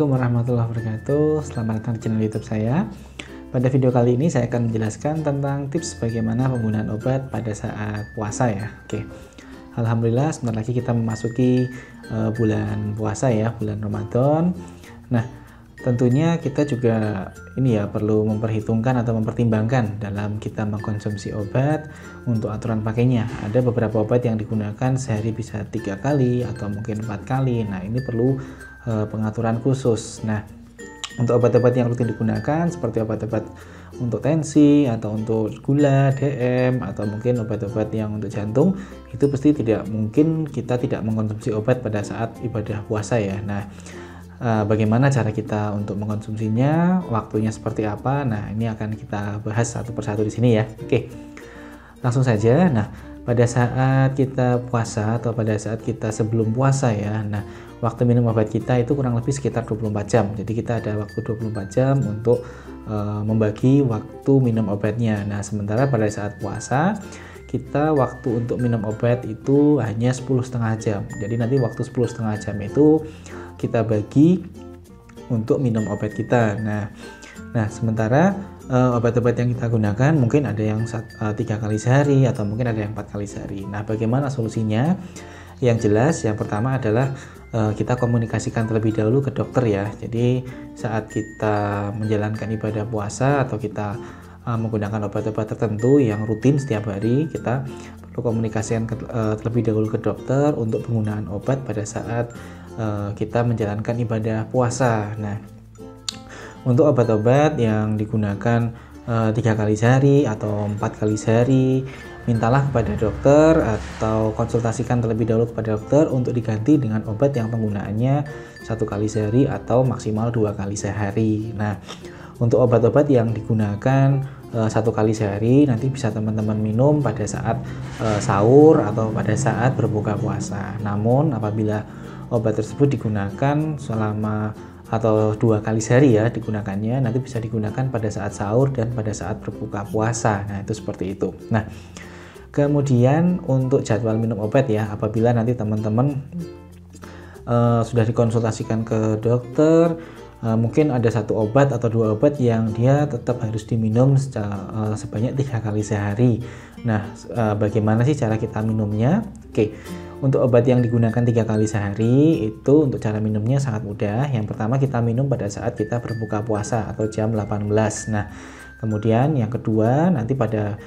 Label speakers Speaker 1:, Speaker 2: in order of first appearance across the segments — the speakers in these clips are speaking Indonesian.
Speaker 1: Assalamualaikum warahmatullahi wabarakatuh. Selamat datang di channel YouTube saya. Pada video kali ini saya akan menjelaskan tentang tips bagaimana penggunaan obat pada saat puasa ya. Oke. Alhamdulillah sebentar lagi kita memasuki bulan puasa ya, bulan Ramadan. Nah, tentunya kita juga perlu memperhitungkan atau mempertimbangkan dalam kita mengkonsumsi obat untuk aturan pakainya. Ada beberapa obat yang digunakan sehari bisa 3 kali atau mungkin 4 kali. Nah, ini perlu pengaturan khusus. Nah, untuk obat-obat yang rutin digunakan seperti obat-obat untuk tensi atau untuk gula, DM, atau mungkin obat-obat yang untuk jantung, itu pasti tidak mungkin kita tidak mengkonsumsi obat pada saat ibadah puasa ya. Nah, bagaimana cara kita untuk mengkonsumsinya, waktunya seperti apa? Nah, ini akan kita bahas satu persatu di sini ya. Oke, langsung saja. Nah, pada saat kita puasa atau pada saat kita sebelum puasa ya, nah waktu minum obat kita itu kurang lebih sekitar 24 jam. Jadi kita ada waktu 24 jam untuk membagi waktu minum obatnya. Nah, sementara pada saat puasa kita waktu untuk minum obat itu hanya 10,5 jam. Jadi nanti waktu 10,5 jam itu kita bagi untuk minum obat kita. Nah, sementara obat-obat yang kita gunakan mungkin ada yang 3 kali sehari atau mungkin ada yang 4 kali sehari. Nah, bagaimana solusinya? Yang jelas yang pertama adalah kita komunikasikan terlebih dahulu ke dokter ya. Jadi saat kita menjalankan ibadah puasa atau kita menggunakan obat-obat tertentu yang rutin setiap hari, kita perlu komunikasikan terlebih dahulu ke dokter untuk penggunaan obat pada saat kita menjalankan ibadah puasa. Nah, untuk obat-obat yang digunakan 3 kali sehari atau 4 kali sehari, mintalah kepada dokter atau konsultasikan terlebih dahulu kepada dokter untuk diganti dengan obat yang penggunaannya 1 kali sehari atau maksimal 2 kali sehari. Nah, untuk obat-obat yang digunakan 1 kali sehari nanti bisa teman-teman minum pada saat sahur atau pada saat berbuka puasa. Namun apabila obat tersebut digunakan selama atau 2 kali sehari ya digunakannya, nanti bisa digunakan pada saat sahur dan pada saat berbuka puasa. Nah, itu seperti itu. Nah, kemudian untuk jadwal minum obat ya, apabila nanti teman-teman sudah dikonsultasikan ke dokter, mungkin ada 1 obat atau 2 obat yang dia tetap harus diminum sebanyak 3 kali sehari. Nah, bagaimana sih cara kita minumnya? Oke, untuk obat yang digunakan 3 kali sehari itu untuk cara minumnya sangat mudah. Yang pertama kita minum pada saat kita berbuka puasa atau jam 18. Nah, kemudian yang kedua nanti pada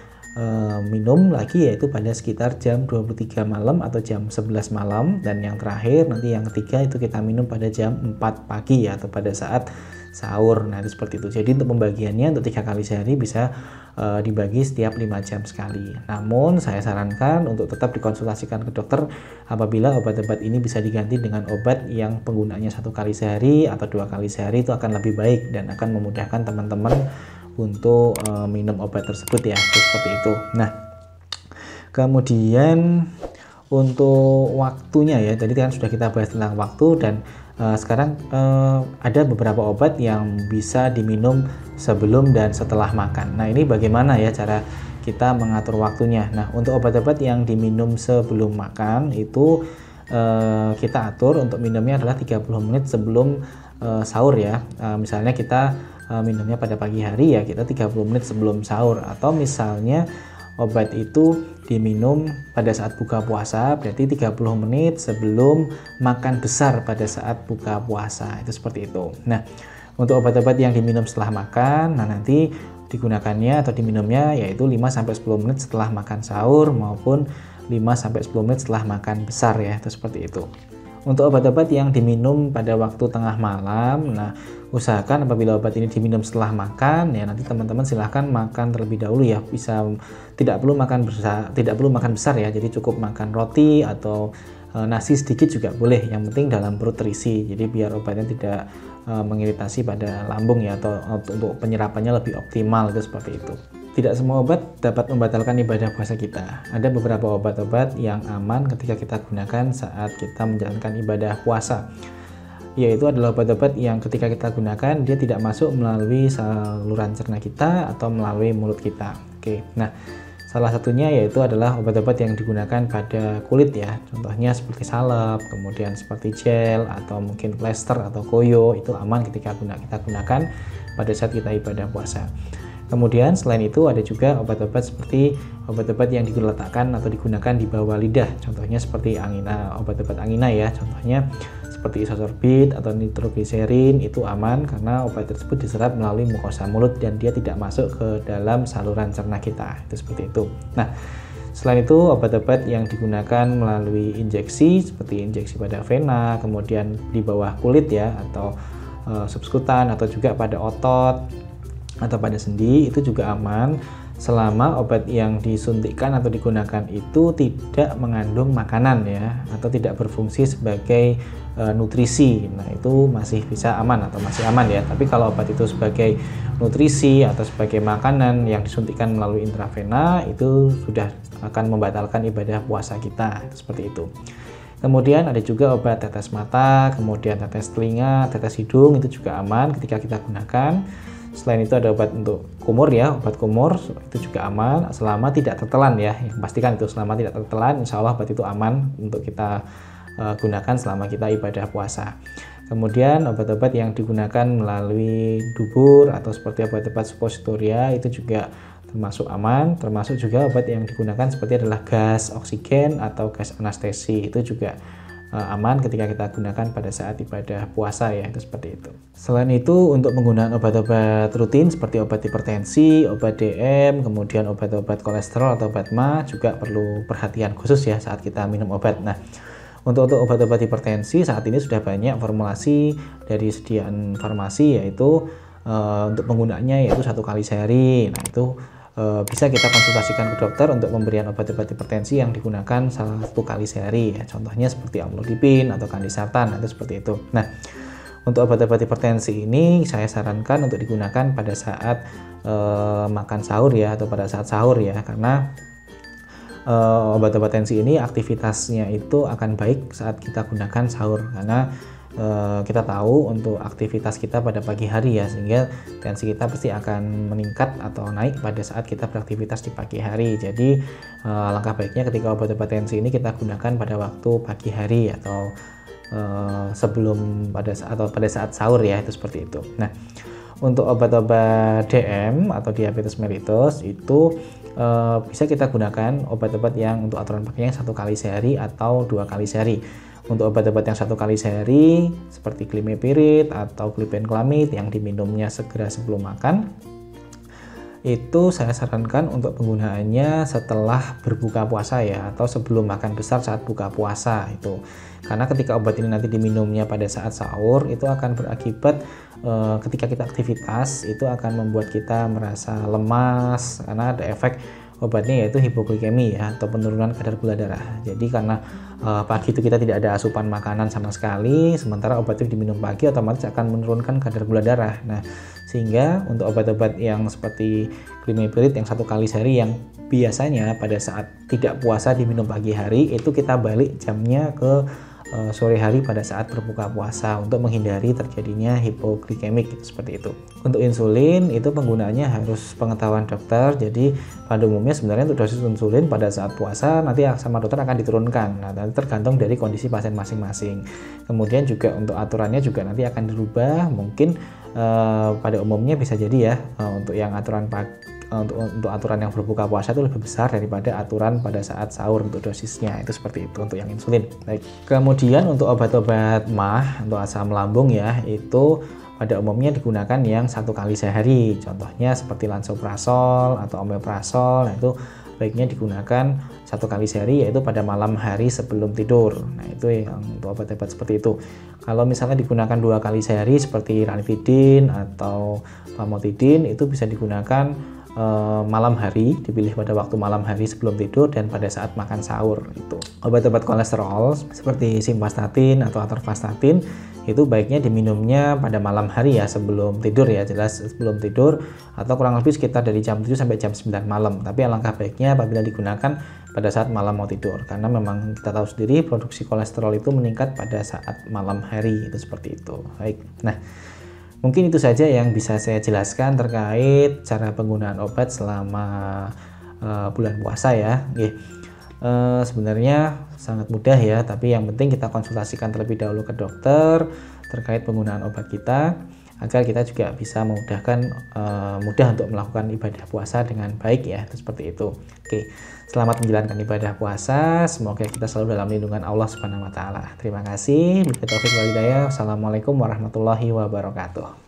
Speaker 1: minum lagi yaitu pada sekitar jam 23 malam atau jam 11 malam, dan yang terakhir nanti yang ketiga itu kita minum pada jam 4 pagi ya, atau pada saat sahur. Nah, itu seperti itu. Jadi untuk pembagiannya untuk 3 kali sehari bisa dibagi setiap 5 jam sekali. Namun saya sarankan untuk tetap dikonsultasikan ke dokter apabila obat-obat ini bisa diganti dengan obat yang penggunaannya 1 kali sehari atau 2 kali sehari, itu akan lebih baik dan akan memudahkan teman-teman untuk minum obat tersebut ya. Itu seperti itu. Nah, kemudian untuk waktunya ya, tadi kan sudah kita bahas tentang waktu, dan sekarang ada beberapa obat yang bisa diminum sebelum dan setelah makan. Nah, ini bagaimana ya cara kita mengatur waktunya? Nah, untuk obat-obat yang diminum sebelum makan itu kita atur untuk minumnya adalah 30 menit sebelum sahur ya. Misalnya kita minumnya pada pagi hari ya, kita 30 menit sebelum sahur, atau misalnya obat itu diminum pada saat buka puasa, berarti 30 menit sebelum makan besar pada saat buka puasa. Itu seperti itu. Nah, untuk obat-obat yang diminum setelah makan, nah nanti digunakannya atau diminumnya yaitu 5-10 menit setelah makan sahur maupun 5-10 menit setelah makan besar ya. Itu seperti itu. Untuk obat-obat yang diminum pada waktu tengah malam, nah usahakan apabila obat ini diminum setelah makan ya, nanti teman-teman silahkan makan terlebih dahulu ya. Bisa tidak perlu makan besar ya, jadi cukup makan roti atau nasi sedikit juga boleh, yang penting dalam perut terisi. Jadi biar obatnya tidak mengiritasi pada lambung ya, atau untuk penyerapannya lebih optimal. Itu seperti itu. Tidak semua obat dapat membatalkan ibadah puasa kita. Ada beberapa obat-obat yang aman ketika kita gunakan saat kita menjalankan ibadah puasa, yaitu adalah obat-obat yang ketika kita gunakan dia tidak masuk melalui saluran cerna kita atau melalui mulut kita. Oke, nah Salah satunya yaitu adalah obat-obat yang digunakan pada kulit ya, contohnya seperti salep, kemudian seperti gel atau mungkin plester atau koyo, itu aman ketika kita gunakan pada saat kita ibadah puasa. Kemudian selain itu ada juga obat-obat seperti obat-obat yang diletakkan atau digunakan di bawah lidah, contohnya seperti angina, obat-obat angina ya, contohnya seperti isosorbit atau nitrogliserin, itu aman karena obat tersebut diserap melalui mukosa mulut dan dia tidak masuk ke dalam saluran cerna kita, itu seperti itu. Nah, selain itu obat-obat yang digunakan melalui injeksi seperti injeksi pada vena, kemudian di bawah kulit ya, atau subkutan, atau juga pada otot atau pada sendi, itu juga aman selama obat yang disuntikkan atau digunakan itu tidak mengandung makanan ya, atau tidak berfungsi sebagai nutrisi. Nah, itu masih bisa aman atau masih aman ya. Tapi kalau obat itu sebagai nutrisi atau sebagai makanan yang disuntikkan melalui intravena, itu sudah akan membatalkan ibadah puasa kita, seperti itu. Kemudian ada juga obat tetes mata, kemudian tetes telinga, tetes hidung, itu juga aman ketika kita gunakan. Selain itu ada obat untuk kumur ya, obat kumur itu juga aman selama tidak tertelan ya. Yang pastikan itu selama tidak tertelan, insya Allah obat itu aman untuk kita gunakan selama kita ibadah puasa. Kemudian obat-obat yang digunakan melalui dubur atau seperti obat-obat suppositoria itu juga termasuk aman, termasuk juga obat yang digunakan seperti adalah gas oksigen atau gas anestesi, itu juga aman ketika kita gunakan pada saat ibadah puasa ya, itu seperti itu. Selain itu untuk penggunaan obat-obat rutin seperti obat hipertensi, obat DM, kemudian obat-obat kolesterol atau obat MA juga perlu perhatian khusus ya saat kita minum obat. Nah, untuk obat-obat hipertensi saat ini sudah banyak formulasi dari sediaan farmasi, yaitu untuk penggunaannya yaitu 1 kali sehari. Nah, itu bisa kita konsultasikan ke dokter untuk pemberian obat-obat hipertensi yang digunakan 1 kali sehari ya. Contohnya seperti amlodipin atau kandisartan, itu seperti itu. Nah, untuk obat-obat hipertensi ini saya sarankan untuk digunakan pada saat makan sahur ya, atau pada saat sahur ya, karena obat-obat tensi ini aktivitasnya itu akan baik saat kita gunakan sahur, karena kita tahu untuk aktivitas kita pada pagi hari ya, sehingga tensi kita pasti akan meningkat atau naik pada saat kita beraktivitas di pagi hari. Jadi langkah baiknya ketika obat-obat tensi ini kita gunakan pada waktu pagi hari atau sebelum pada saat sahur ya, itu seperti itu. Nah, untuk obat-obat DM atau diabetes mellitus itu bisa kita gunakan obat-obat yang untuk aturan pakainya 1 kali sehari atau 2 kali sehari. Untuk obat-obat yang 1 kali sehari seperti klimepirid atau glibenclamid yang diminumnya segera sebelum makan, itu saya sarankan untuk penggunaannya setelah berbuka puasa ya, atau sebelum makan besar saat buka puasa itu. Karena ketika obat ini nanti diminumnya pada saat sahur, itu akan berakibat ketika kita aktivitas itu akan membuat kita merasa lemas, karena ada efek obatnya yaitu hipoglikemi ya, atau penurunan kadar gula darah. Jadi karena pagi itu kita tidak ada asupan makanan sama sekali, sementara obat itu diminum pagi otomatis akan menurunkan kadar gula darah. Nah, sehingga untuk obat-obat yang seperti klimepirid yang 1 kali sehari yang biasanya pada saat tidak puasa diminum pagi hari, itu kita balik jamnya ke sore hari pada saat berbuka puasa untuk menghindari terjadinya hipoglikemik, seperti itu. Untuk insulin itu penggunaannya harus pengetahuan dokter. Jadi pada umumnya sebenarnya untuk dosis insulin pada saat puasa nanti sama dokter akan diturunkan. Nah, nanti tergantung dari kondisi pasien masing-masing. Kemudian juga untuk aturannya juga nanti akan dirubah. Mungkin pada umumnya bisa jadi ya untuk yang untuk aturan yang berbuka puasa itu lebih besar daripada aturan pada saat sahur untuk dosisnya, itu seperti itu untuk yang insulin. Baik. Kemudian untuk obat-obat MAH untuk asam lambung ya, itu pada umumnya digunakan yang 1 kali sehari. Contohnya seperti lansoprazol atau omeprazol. Nah, itu baiknya digunakan 1 kali sehari, yaitu pada malam hari sebelum tidur. Nah, itu yang untuk obat-obat seperti itu. Kalau misalnya digunakan 2 kali sehari seperti ranitidin atau famotidin, itu bisa digunakan malam hari, dipilih pada waktu malam hari sebelum tidur dan pada saat makan sahur. Itu obat-obat kolesterol seperti simvastatin atau atorvastatin itu baiknya diminumnya pada malam hari ya, sebelum tidur ya, jelas sebelum tidur, atau kurang lebih sekitar dari jam 7 sampai jam 9 malam. Tapi alangkah baiknya apabila digunakan pada saat malam mau tidur, karena memang kita tahu sendiri produksi kolesterol itu meningkat pada saat malam hari, itu seperti itu. Baik. Nah, mungkin itu saja yang bisa saya jelaskan terkait cara penggunaan obat selama bulan puasa ya. Sebenarnya sangat mudah ya, tapi yang penting kita konsultasikan terlebih dahulu ke dokter terkait penggunaan obat kita, agar kita juga bisa memudahkan mudah untuk melakukan ibadah puasa dengan baik ya, seperti itu. Oke, selamat menjalankan ibadah puasa, semoga kita selalu dalam lindungan Allah Subhanahu wa taala. Terima kasih. Wassalamualaikum warahmatullahi wabarakatuh.